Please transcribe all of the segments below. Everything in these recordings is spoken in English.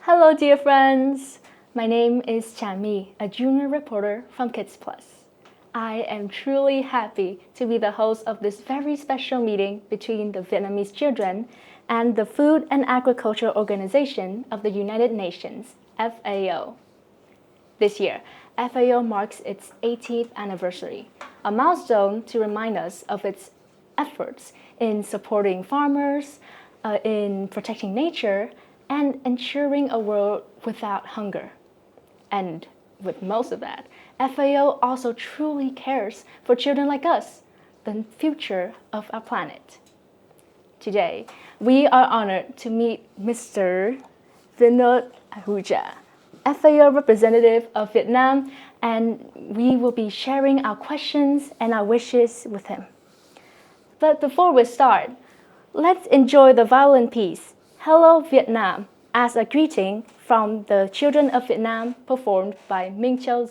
Hello, dear friends. My name is Trà My, a junior reporter from Kids Plus. I am truly happy to be the host of this very special meeting between the Vietnamese children and the Food and Agriculture Organization of the United Nations, FAO. This year, FAO marks its 80th anniversary, a milestone to remind us of its efforts in supporting farmers, in protecting nature, and ensuring a world without hunger. And with most of that, FAO also truly cares for children like us, the future of our planet. Today, we are honored to meet Mr. Vinod Ahuja, FAO representative of Vietnam, and we will be sharing our questions and our wishes with him. But before we start, let's enjoy the violin piece, Hello Vietnam, as a greeting from the children of Vietnam, performed by Minh Châu.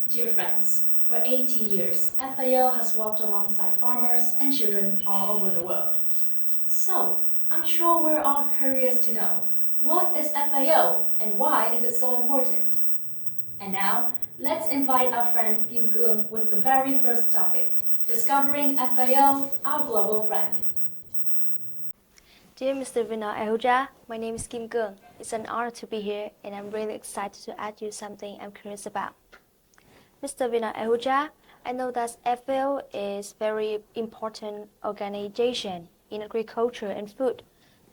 Dear friends, for 80 years, FAO has walked alongside farmers and children all over the world. So, I'm sure we're all curious to know, what is FAO and why is it so important? And now, let's invite our friend Cương with the very first topic, discovering FAO, our global friend. Dear Mr. Vinod Ahuja, my name is Cương. It's an honor to be here and I'm really excited to ask you something I'm curious about. Mr. Vinod Ahuja, I know that FAO is very important organization in agriculture and food,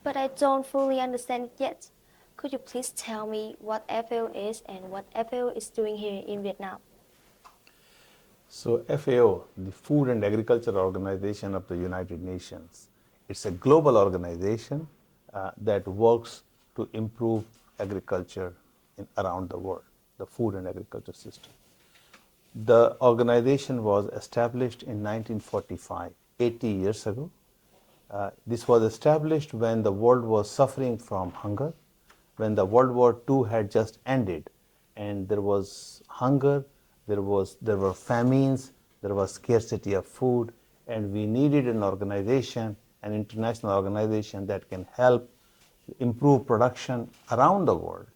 but I don't fully understand it yet. Could you please tell me what FAO is and what FAO is doing here in Vietnam? So FAO, the Food and Agriculture Organization of the United Nations, it's a global organization that works to improve agriculture around the world, the food and agriculture system. The organization was established in 1945, 80 years ago. This was established when the world was suffering from hunger, when the World War II had just ended, and there was hunger, there were famines, there was scarcity of food, and we needed an organization, an international organization that can help improve production around the world,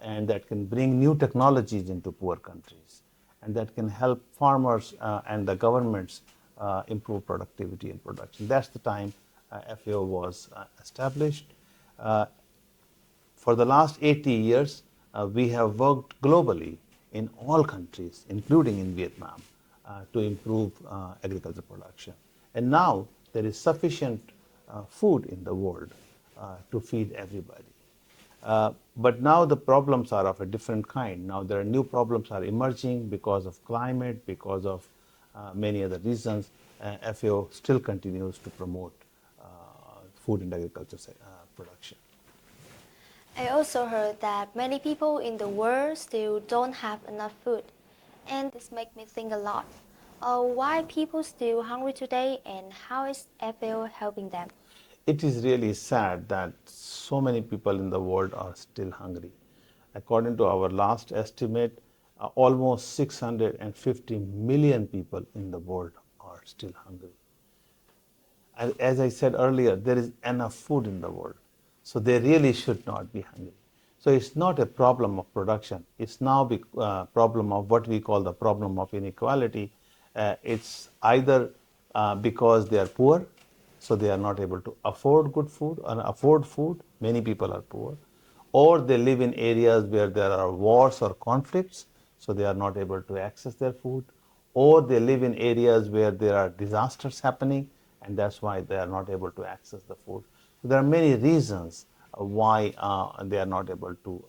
and that can bring new technologies into poor countries, and that can help farmers and the governments improve productivity and production. That's the time FAO was established. For the last 80 years, we have worked globally in all countries, including in Vietnam, to improve agriculture production. And now there is sufficient food in the world to feed everybody. But now the problems are of a different kind. Now there are new problems are emerging because of climate, because of many other reasons. FAO still continues to promote food and agriculture production. I also heard that many people in the world still don't have enough food, and this makes me think a lot. Why people still hungry today, and how is FAO helping them? It is really sad that so many people in the world are still hungry. According to our last estimate, almost 650 million people in the world are still hungry. As I said earlier, there is enough food in the world, so they really should not be hungry. So it's not a problem of production. It's now a problem of what we call the problem of inequality. It's either because they are poor, so they are not able to afford good food or afford food. Many people are poor. Or they live in areas where there are wars or conflicts, so they are not able to access their food. Or they live in areas where there are disasters happening, and that's why they are not able to access the food. So there are many reasons why they are not able to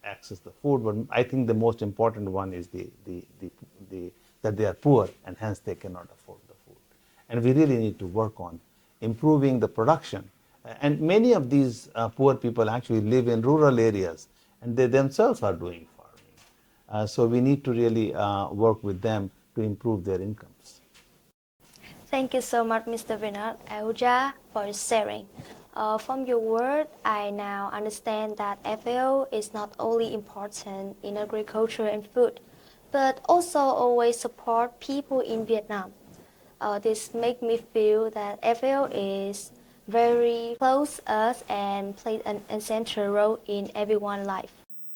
access the food, but I think the most important one is that they are poor and hence they cannot afford the food. And we really need to work on improving the production. And many of these poor people actually live in rural areas and they themselves are doing farming. So we need to really work with them to improve their incomes. Thank you so much, Mr. Vinod Ahuja, for sharing. From your word, I now understand that FAO is not only important in agriculture and food, but also always support people in Vietnam. This makes me feel that FAO is very close to us and plays an essential role in everyone's life.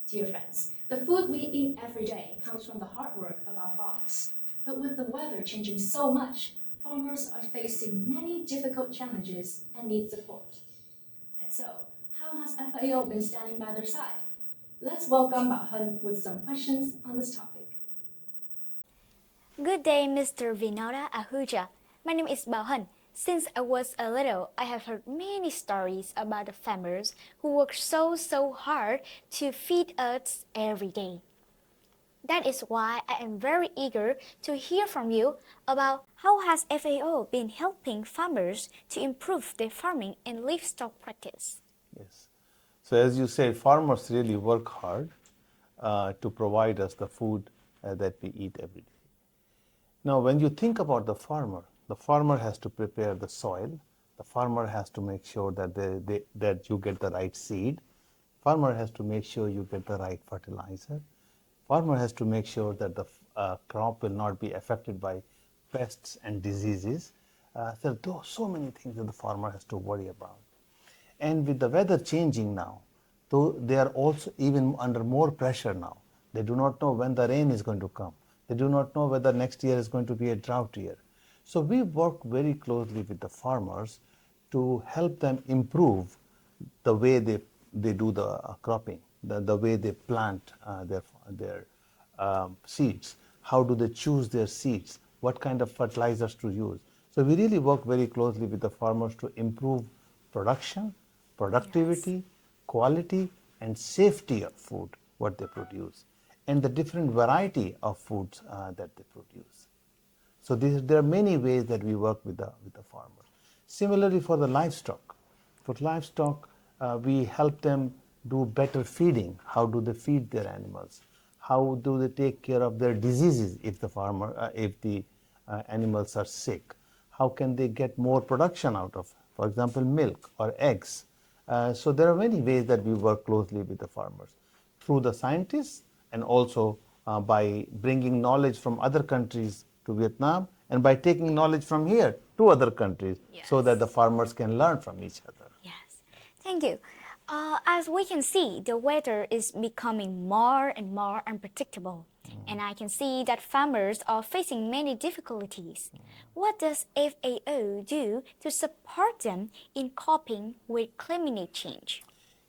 Dear friends, the food we eat every day comes from the hard work of our farmers. But with the weather changing so much, farmers are facing many difficult challenges and need support. And so, how has FAO been standing by their side? Let's welcome Bảo Hân with some questions on this topic. Good day, Mr. Vinod Ahuja. My name is Bảo Hân. Since I was a little, I have heard many stories about the farmers who work so hard to feed us every day. That is why I am very eager to hear from you about how has FAO been helping farmers to improve their farming and livestock practice. Yes. So as you said, farmers really work hard to provide us the food that we eat every day. Now, when you think about the farmer has to prepare the soil. The farmer has to make sure that that you get the right seed. Farmer has to make sure you get the right fertilizer. Farmer has to make sure that the crop will not be affected by pests and diseases. There are so many things that the farmer has to worry about. And with the weather changing now, though they are also even under more pressure now. They do not know when the rain is going to come. They do not know whether next year is going to be a drought year. So we work very closely with the farmers to help them improve the way they do the cropping, the way they plant their seeds. How do they choose their seeds? What kind of fertilizers to use? So we really work very closely with the farmers to improve production, productivity, quality, and safety of food, what they produce, and the different variety of foods that they produce. So there are many ways that we work with the farmers. Similarly, for the livestock. For livestock, we help them do better feeding. How do they feed their animals? How do they take care of their diseases if the animals are sick? How can they get more production out of, for example, milk or eggs? So there are many ways that we work closely with the farmers, through the scientists and also by bringing knowledge from other countries to Vietnam and by taking knowledge from here to other countries so that the farmers can learn from each other. Yes, thank you. As we can see, the weather is becoming more and more unpredictable. And I can see that farmers are facing many difficulties. What does FAO do to support them in coping with climate change?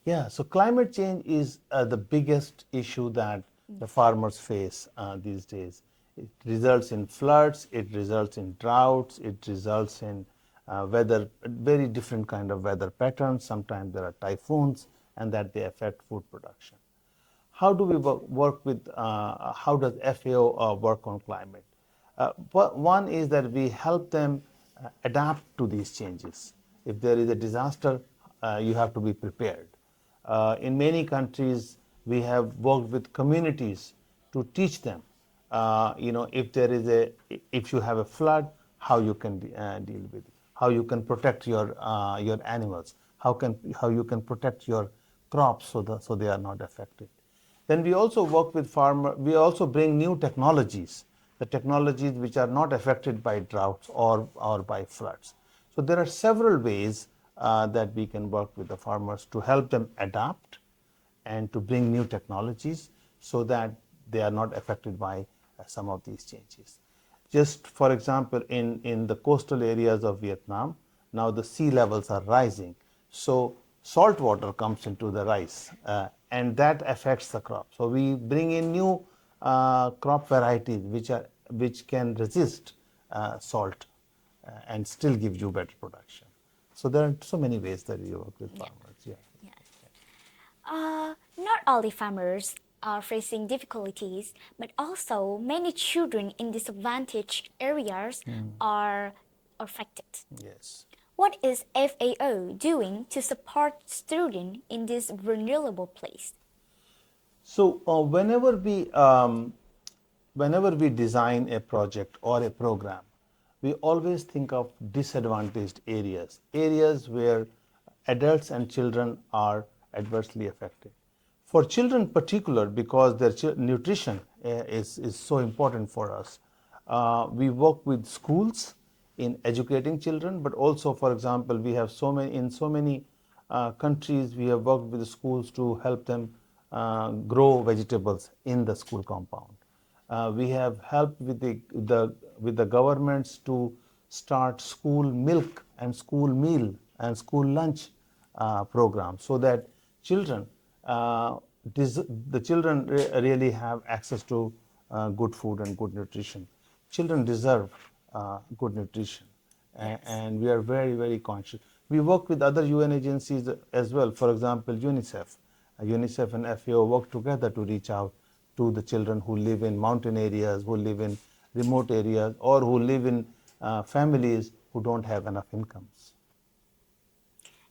Yeah, so climate change is the biggest issue that the farmers face these days. It results in floods, it results in droughts, it results in very different kind of weather patterns. Sometimes there are typhoons, and that they affect food production. How do we work with, how does FAO work on climate? One is that we help them adapt to these changes. If there is a disaster, you have to be prepared. In many countries, we have worked with communities to teach them, if you have a flood, how you can deal with it, how you can protect your animals, how you can protect your crops so they are not affected. Then we also work with farmers. We also bring new technologies, the technologies which are not affected by droughts or by floods. So there are several ways that we can work with the farmers to help them adapt and to bring new technologies so that they are not affected by some of these changes. Just for example, in the coastal areas of Vietnam, now the sea levels are rising. So salt water comes into the rice and that affects the crop. So we bring in new crop varieties which can resist salt and still give you better production. So there are so many ways that we work with farmers. Yeah. Not only farmers are facing difficulties, but also many children in disadvantaged areas are affected. Yes. What is FAO doing to support students in this vulnerable place? So whenever we design a project or a program, we always think of disadvantaged areas where adults and children are adversely affected. For children in particular, because their nutrition is so important for us, we work with schools in educating children, but also, for example, we have so many countries, we have worked with the schools to help them grow vegetables in the school compound. We have helped with the governments to start school milk and school meal and school lunch programs so that the children really have access to good food and good nutrition. Children deserve good nutrition, and we are very, very conscious. We work with other UN agencies as well. For example, UNICEF. UNICEF and FAO work together to reach out to the children who live in mountain areas, who live in remote areas, or who live in families who don't have enough incomes.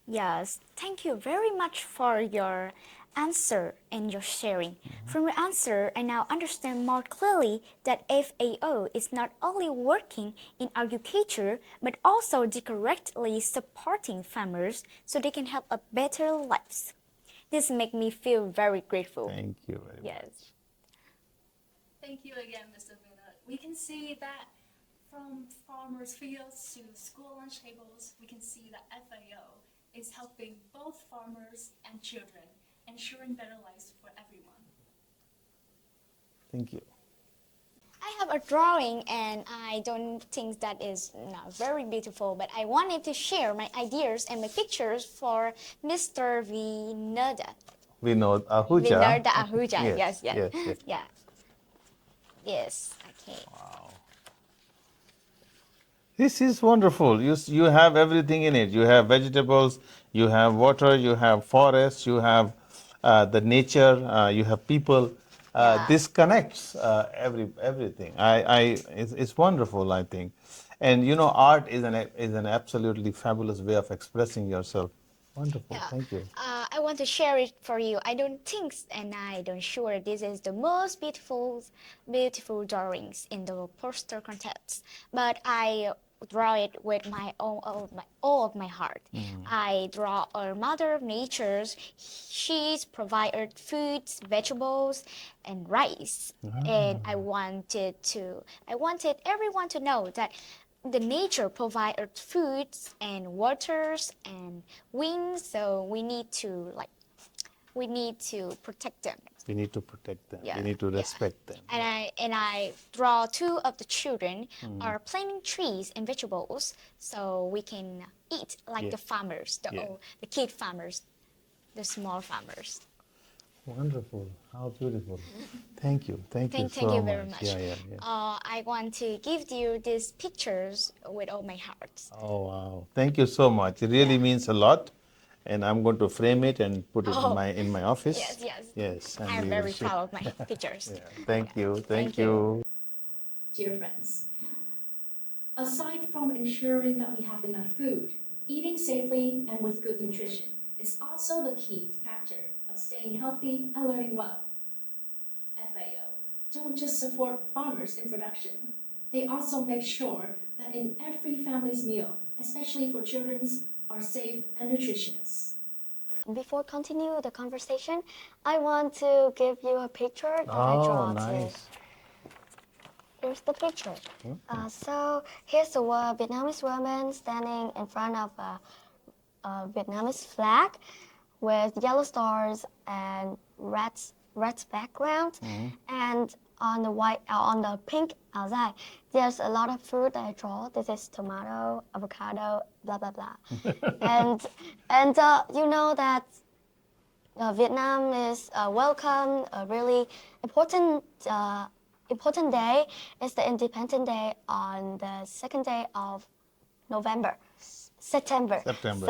Yes, thank you very much for your answer and your sharing. From your answer, I now understand more clearly that FAO is not only working in agriculture, but also directly supporting farmers so they can have a better lives. This makes me feel very grateful. Thank you very Yes. much. Thank you again, Mr. Vinod. We can see that from farmers' fields to school lunch tables, we can see that FAO is helping both farmers and children, ensuring better lives for everyone. Thank you. I have a drawing and I don't think that is not very beautiful, but I wanted to share my ideas and my pictures for Mr. Vinod Ahuja. Vinod Ahuja. Yes, Yes. yes, yes. Yeah. Yes. Okay. This is wonderful. You have everything in it. You have vegetables, you have water, you have forests, you have the nature, you have people. Yeah. This connects everything. It's wonderful, I think. And you know, art is an absolutely fabulous way of expressing yourself. Wonderful. Yeah. Thank you. I want to share it for you. I don't think and I don't sure this is the most beautiful drawings in the poster contest, but I draw it with my all of my heart. I draw a mother of nature. She's provided foods, vegetables, and rice. And I wanted everyone to know that the nature provided foods and waters and winds, so we need to protect them. We need to protect them. Yeah, We need to yeah. respect them. And I draw two of the children are planting trees and vegetables, so we can eat like Yeah. the farmers, Yeah. the kid farmers, the small farmers. Wonderful. How beautiful. Thank you. Thank you Thank so you very much. Yeah. I want to give you these pictures with all my heart. Oh, wow. Thank you so much. It really means a lot. And I'm going to frame it and put it Oh. in my office. Yes. Yes. And I'm we will very see. proud of my pictures. Yeah. Thank you. Thank Thank you. you. Dear friends, aside from ensuring that we have enough food, eating safely and with good nutrition is also the key factor of staying healthy and learning well. FAO don't just support farmers in production, they also make sure that in every family's meal, especially for children's, are safe and nutritious. Before continue the conversation, I want to give you a picture that I Oh, draw. nice. Here's the picture. So here's a Vietnamese woman standing in front of a Vietnamese flag with yellow stars and red background, and on the pink outside, there's a lot of fruit that I draw. This is tomato, avocado, blah blah blah, and you know that Vietnam is welcome a really important day. It's the Independence Day on the second day of September.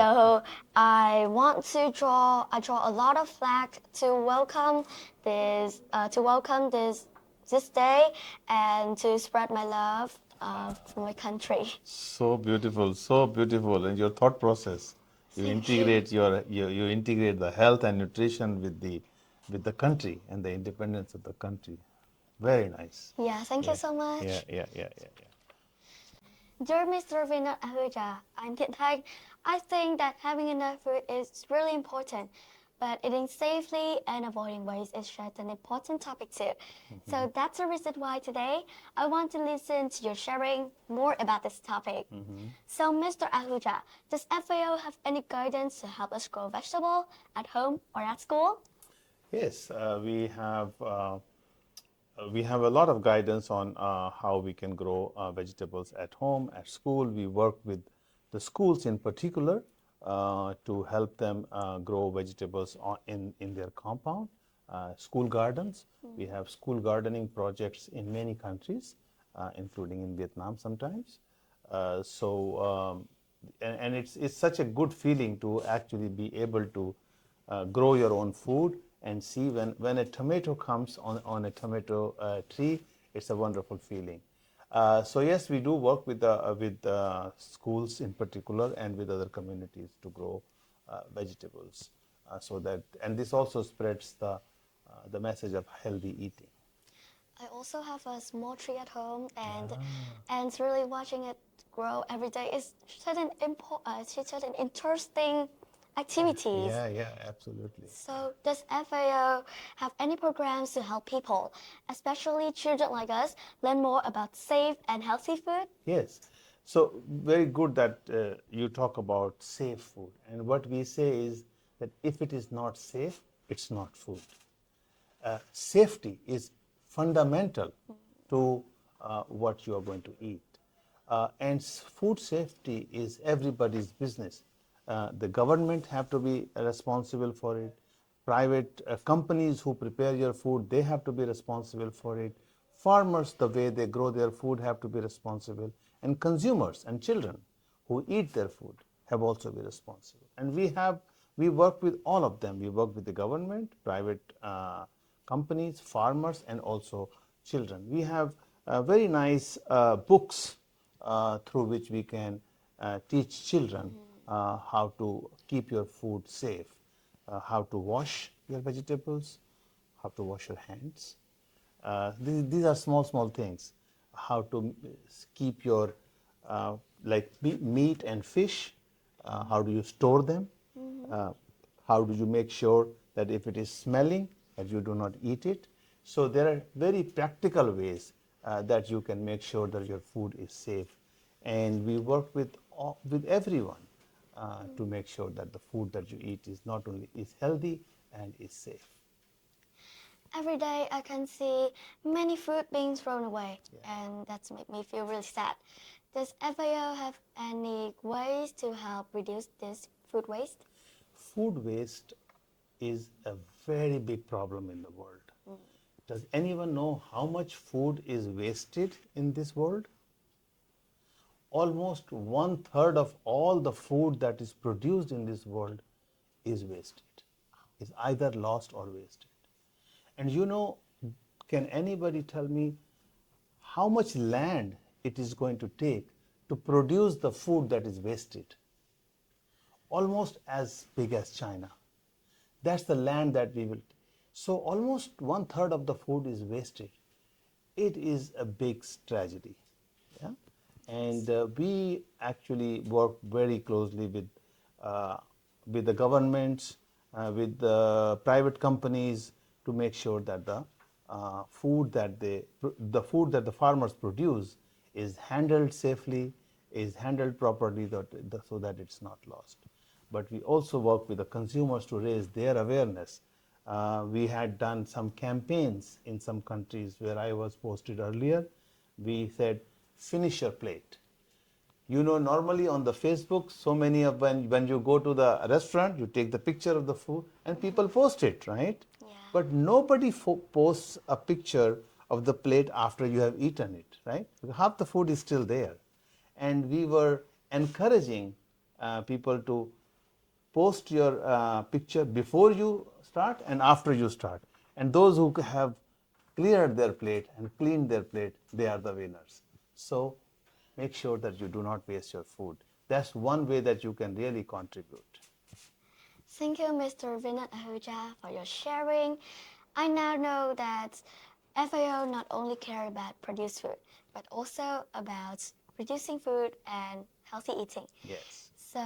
So I want to draw a lot of flags to welcome this day and to spread my love for my country. So beautiful. And your thought process. You integrate you integrate the health and nutrition with the country and the independence of the country. Very nice. Yeah, thank you so much. Yeah. Dear Mr. Vinod Ahuja, I'm Thiện Thanh. I think that having enough food is really important, but eating safely and avoiding waste is such an important topic too. So that's the reason why today I want to listen to your sharing more about this topic. So Mr. Ahuja, does FAO have any guidance to help us grow vegetable at home or at school? Yes, we have a lot of guidance on how we can grow vegetables at home, at school. We work with the schools in particular to help them grow vegetables in their compound, school gardens. We have school gardening projects in many countries, including in Vietnam sometimes. And it's such a good feeling to actually be able to grow your own food and see when a tomato comes on a tomato tree, it's a wonderful feeling. So yes, we do work with schools in particular and with other communities to grow vegetables. And this also spreads the message of healthy eating. I also have a small tree at home, and really watching it grow every day is such an interesting activities. Yeah, absolutely. So, does FAO have any programs to help people, especially children like us, learn more about safe and healthy food? Yes. So very good that you talk about safe food. And what we say is that if it is not safe, it's not food. Safety is fundamental to what you are going to eat. And food safety is everybody's business. The government have to be responsible for it. Private companies who prepare your food, they have to be responsible for it. Farmers, the way they grow their food, have to be responsible. And consumers and children who eat their food have also be responsible. And we work with all of them. We work with the government, private companies, farmers, and also children. We have very nice books through which we can teach children how to keep your food safe, how to wash your vegetables, how to wash your hands. These are small things. How to keep your like meat and fish. How do you store them? Uh, how do you make sure that if it is smelling, that you do not eat it? So there are very practical ways that you can make sure that your food is safe. And we work with everyone to make sure that the food that you eat is not only is healthy and is safe. Every day I can see many food being thrown away, and that's make me feel really sad. Does FAO have any ways to help reduce this food waste? Food waste is a very big problem in the world. Does anyone know how much food is wasted in this world? Almost 1/3 of all the food that is produced in this world is wasted, is either lost or wasted. And can anybody tell me how much land it is going to take to produce the food that is wasted? Almost as big as China. That's the land that we will. So almost 1/3 of the food is wasted. It is a big tragedy. Yeah? And we actually work very closely with the governments, with the private companies to make sure that the food that the farmers produce is handled safely, is handled properly, so that it's not lost. But we also work with the consumers to raise their awareness. We had done some campaigns in some countries where I was posted earlier. We said, finish your plate. Normally on the Facebook, so many of when you go to the restaurant, you take the picture of the food and people post it, right? Yeah. But nobody posts a picture of the plate after you have eaten it, right? Because half the food is still there. And we were encouraging people to post your picture before you start and after you start. And those who have cleared their plate and cleaned their plate, they are the winners. So make sure that you do not waste your food. That's one way that you can really contribute. Thank you, Mr. Vinod Ahuja, for your sharing. I now know that FAO not only care about produced food, but also about producing food and healthy eating. Yes. So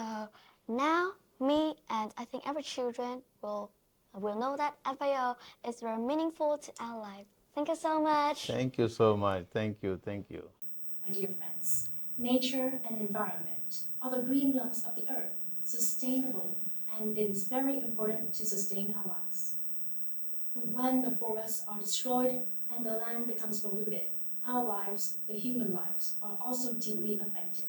now, me and I think every children will know that FAO is very meaningful to our life. Thank you so much. Thank you so much. Thank you. Thank you. My dear friends, nature and environment are the green lungs of the earth, sustainable, and it is very important to sustain our lives. But when the forests are destroyed and the land becomes polluted, our lives, the human lives, are also deeply affected.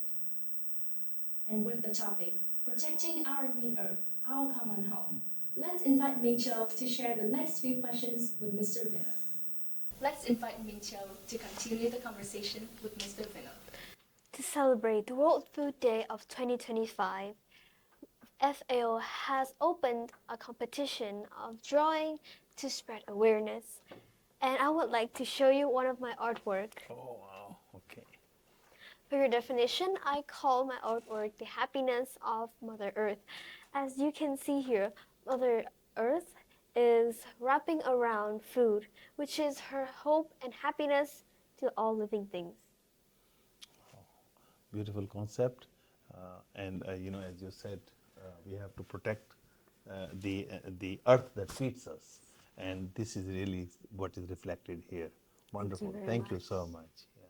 And with the topic, protecting our green earth, our common home, let's invite Minh to share the next few questions with Mr. Vinod. Let's invite Minh to continue the conversation with Mr. Vinod. To celebrate the World Food Day of 2025, FAO has opened a competition of drawing to spread awareness. And I would like to show you one of my artwork. Oh, wow. Okay. For your definition, I call my artwork the happiness of Mother Earth. As you can see here, Mother Earth is wrapping around food, which is her hope and happiness to all living things. Beautiful concept. And as you said, We have to protect the earth that feeds us, and this is really what is reflected here. Wonderful. Thank you so much. Yeah.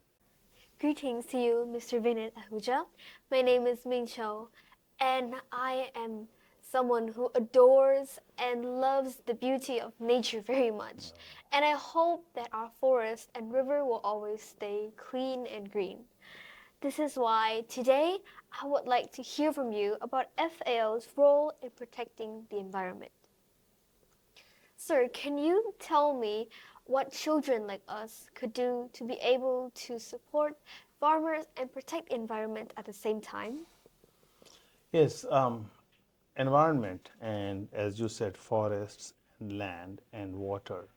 Greetings to you, Mr. Vinod Ahuja. My name is Minh Châu, and I am someone who adores and loves the beauty of nature very much. And I hope that our forest and river will always stay clean and green. This is why today I would like to hear from you about FAO's role in protecting the environment. Sir, can you tell me what children like us could do to be able to support farmers and protect the environment at the same time? Yes, environment and, as you said, forests and land and water,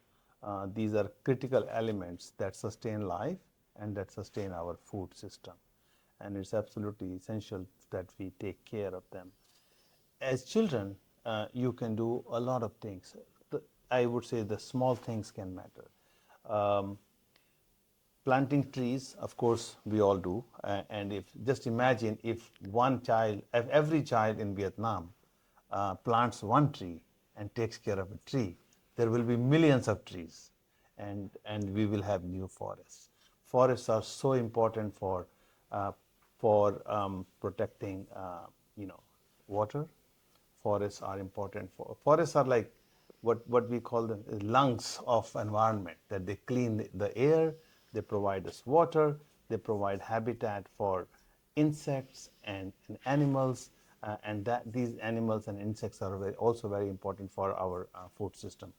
these are critical elements that sustain life and that sustain our food system. And it's absolutely essential that we take care of them. As children, you can do a lot of things. I would say the small things can matter. Planting trees, of course, we all do. And if just imagine if every child in Vietnam plants one tree and takes care of a tree, there will be millions of trees, and we will have new forests. Forests are so important for protecting, water. Forests are important forests are like what we call the lungs of environment, that they clean the air, they provide us water, they provide habitat for insects and animals, and that these animals and insects are also very important for our food system.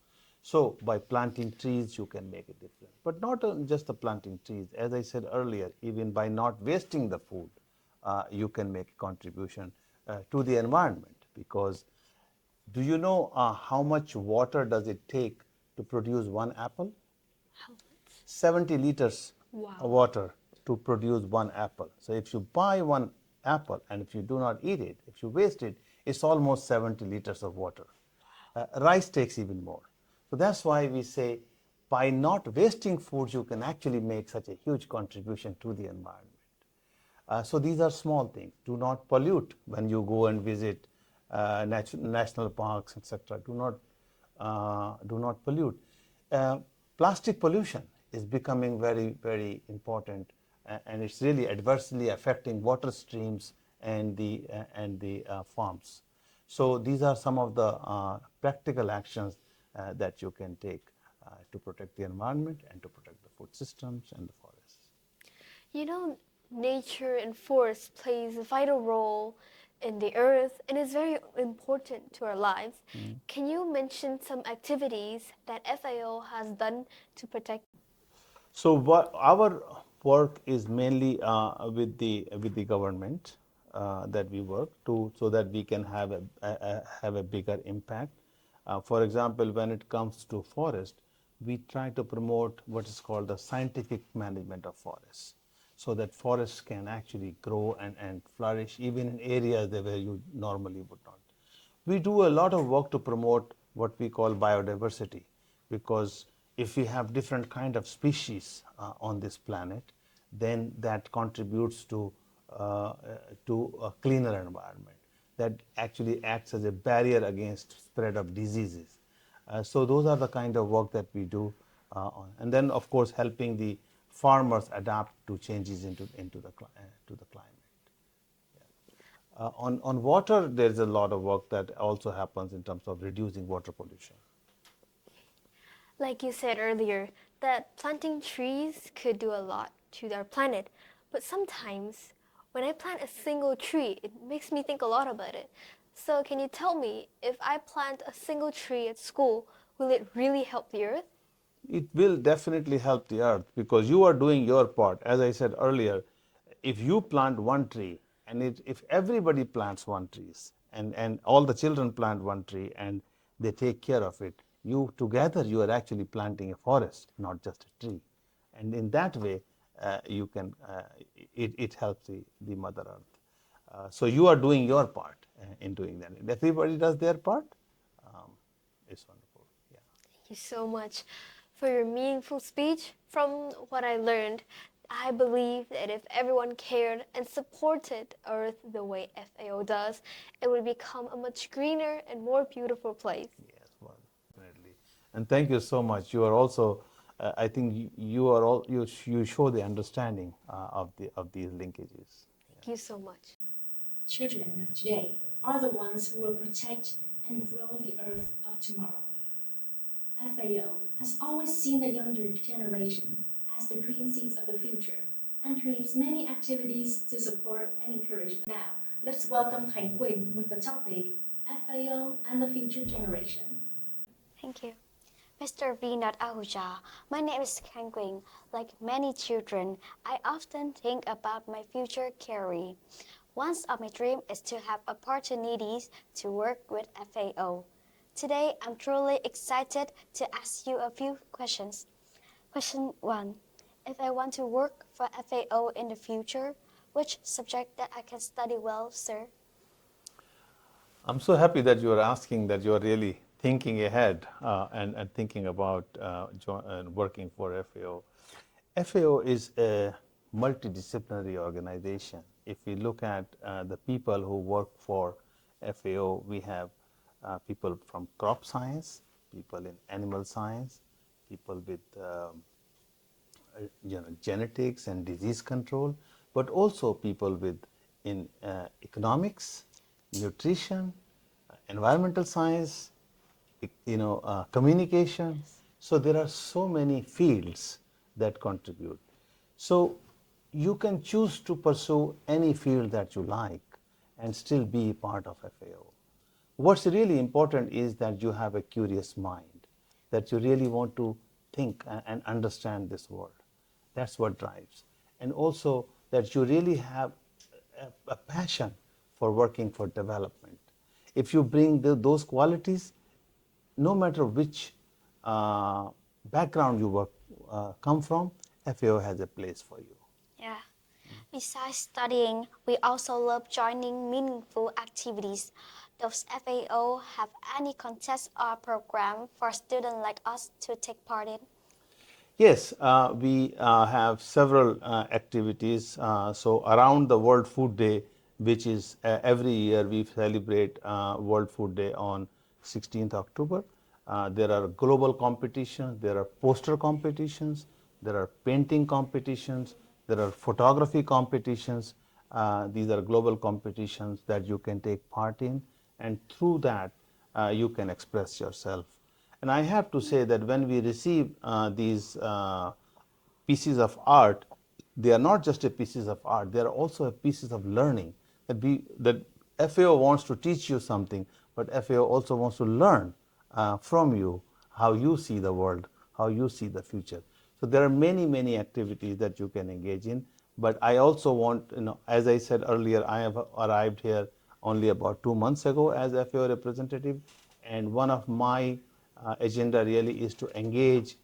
So by planting trees, you can make a difference. But not just the planting trees. As I said earlier, even by not wasting the food, you can make a contribution to the environment. Because do you know how much water does it take to produce one apple? How much? 70 liters Wow. of water to produce one apple. So if you buy one apple and if you do not eat it, if you waste it, it's almost 70 liters of water. Rice takes even more. So that's why we say by not wasting food, you can actually make such a huge contribution to the environment. So these are small things. Do not pollute when you go and visit national parks, etc. Do not pollute. Plastic pollution is becoming very, very important, and it's really adversely affecting water streams and the farms. So these are some of the practical actions that you can take to protect the environment and to protect the food systems and the forests. You know, nature and forest plays a vital role in the earth and is very important to our lives. Can you mention some activities that FAO has done to protect? So what our work is mainly with the government that we work to, so that we can have a bigger impact. For example, when it comes to forest, we try to promote what is called the scientific management of forests, so that forests can actually grow and flourish even in areas where you normally would not. We do a lot of work to promote what we call biodiversity, because if we have different kind of species on this planet, then that contributes to a cleaner environment that actually acts as a barrier against spread of diseases. So those are the kind of work that we do and then of course helping the farmers adapt to changes into the climate. On water, there's a lot of work that also happens in terms of reducing water pollution. Like you said earlier, that planting trees could do a lot to our planet, but sometimes when I plant a single tree, it makes me think a lot about it. So can you tell me, if I plant a single tree at school, will it really help the earth? It will definitely help the earth because you are doing your part. As I said earlier, if you plant one tree and if everybody plants one tree and all the children plant one tree and they take care of it, you together you are actually planting a forest, not just a tree. And in that way, you can it helps the Mother Earth. So you are doing your part in doing that. If everybody does their part, it's wonderful. Yeah. Thank you so much for your meaningful speech. From what I learned, I believe that if everyone cared and supported Earth the way FAO does, it would become a much greener and more beautiful place. Yes, well, definitely. And thank you so much. You are also, I think you are all you show the understanding of these linkages. Thank you so much. Children of today are the ones who will protect and grow the earth of tomorrow. FAO has always seen the younger generation as the green seeds of the future and creates many activities to support and encourage them. Now, let's welcome Khánh Quỳnh with the topic FAO and the future generation. Thank you. Mr. Vinod Ahuja, my name is Khánh Quỳnh. Like many children, I often think about my future career. One of my dreams is to have opportunities to work with FAO. Today, I'm truly excited to ask you a few questions. Question 1. If I want to work for FAO in the future, which subject that I can study well, sir? I'm so happy that you are asking, that you are really thinking ahead and thinking about working for FAO. FAO is a multidisciplinary organization. If we look at the people who work for FAO, we have people from crop science, people in animal science, people with genetics and disease control, but also people with in economics, nutrition, environmental science, communication. So there are so many fields that contribute. So you can choose to pursue any field that you like and still be part of FAO. What's really important is that you have a curious mind, that you really want to think and understand this world. That's what drives. And also that you really have a passion for working for development. If you bring those qualities, no matter which background you come from, FAO has a place for you. Yeah. Besides studying, we also love joining meaningful activities. Does FAO have any contest or program for students like us to take part in? Yes, we have several activities. So around the World Food Day, which is every year we celebrate World Food Day on 16th October. There are global competitions, there are poster competitions, there are painting competitions, there are photography competitions. These are global competitions that you can take part in, and through that you can express yourself. And I have to say that when we receive these pieces of art, they are not just a pieces of art, they are also a pieces of learning. That FAO wants to teach you something, but FAO also wants to learn from you how you see the world, how you see the future. So there are many, many activities that you can engage in. But I also want, as I said earlier, I have arrived here only about 2 months ago as FAO representative, and one of my agenda really is to engage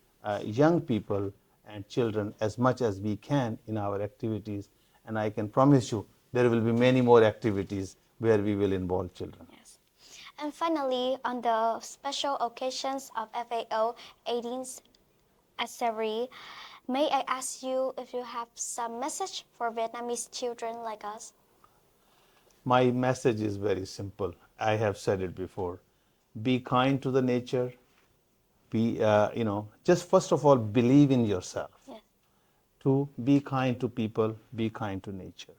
young people and children as much as we can in our activities. And I can promise you there will be many more activities where we will involve children. Yes. And finally, on the special occasions of FAO 18th anniversary, may I ask you if you have some message for Vietnamese children like us? My message is very simple. I have said it before. Be kind to the nature. Be, just first of all, believe in yourself. Yes. 2, be kind to people, be kind to nature.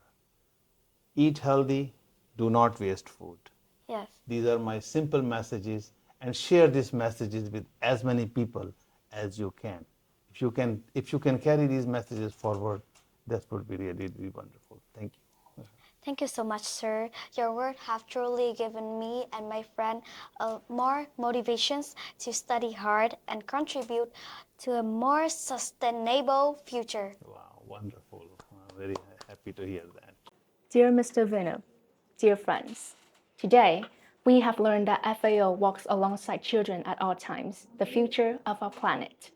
Eat healthy, do not waste food. Yes. These are my simple messages, and share these messages with as many people as you can. If you can carry these messages forward, that would be really, really wonderful. Thank you. Thank you so much, sir. Your words have truly given me and my friend more motivations to study hard and contribute to a more sustainable future. Wow, wonderful. Very happy to hear that. Dear Mr. Vinod, dear friends, today we have learned that FAO walks alongside children at all times, the future of our planet.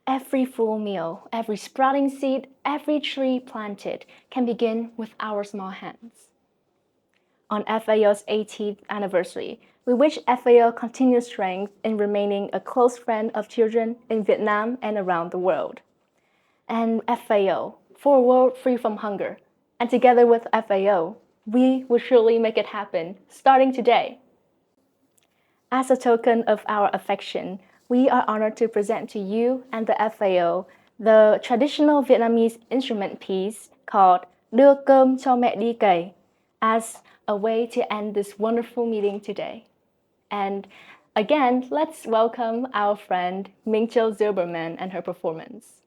Every full meal, every sprouting seed, every tree planted can begin with our small hands. On FAO's 18th anniversary, we wish FAO continued strength in remaining a close friend of children in Vietnam and around the world. And FAO, for a world free from hunger. And together with FAO, we will surely make it happen starting today. As a token of our affection, we are honored to present to you and the FAO the traditional Vietnamese instrument piece called Đưa cơm cho mẹ đi cày as a way to end this wonderful meeting today. And again, let's welcome our friend Minh Châu and her performance.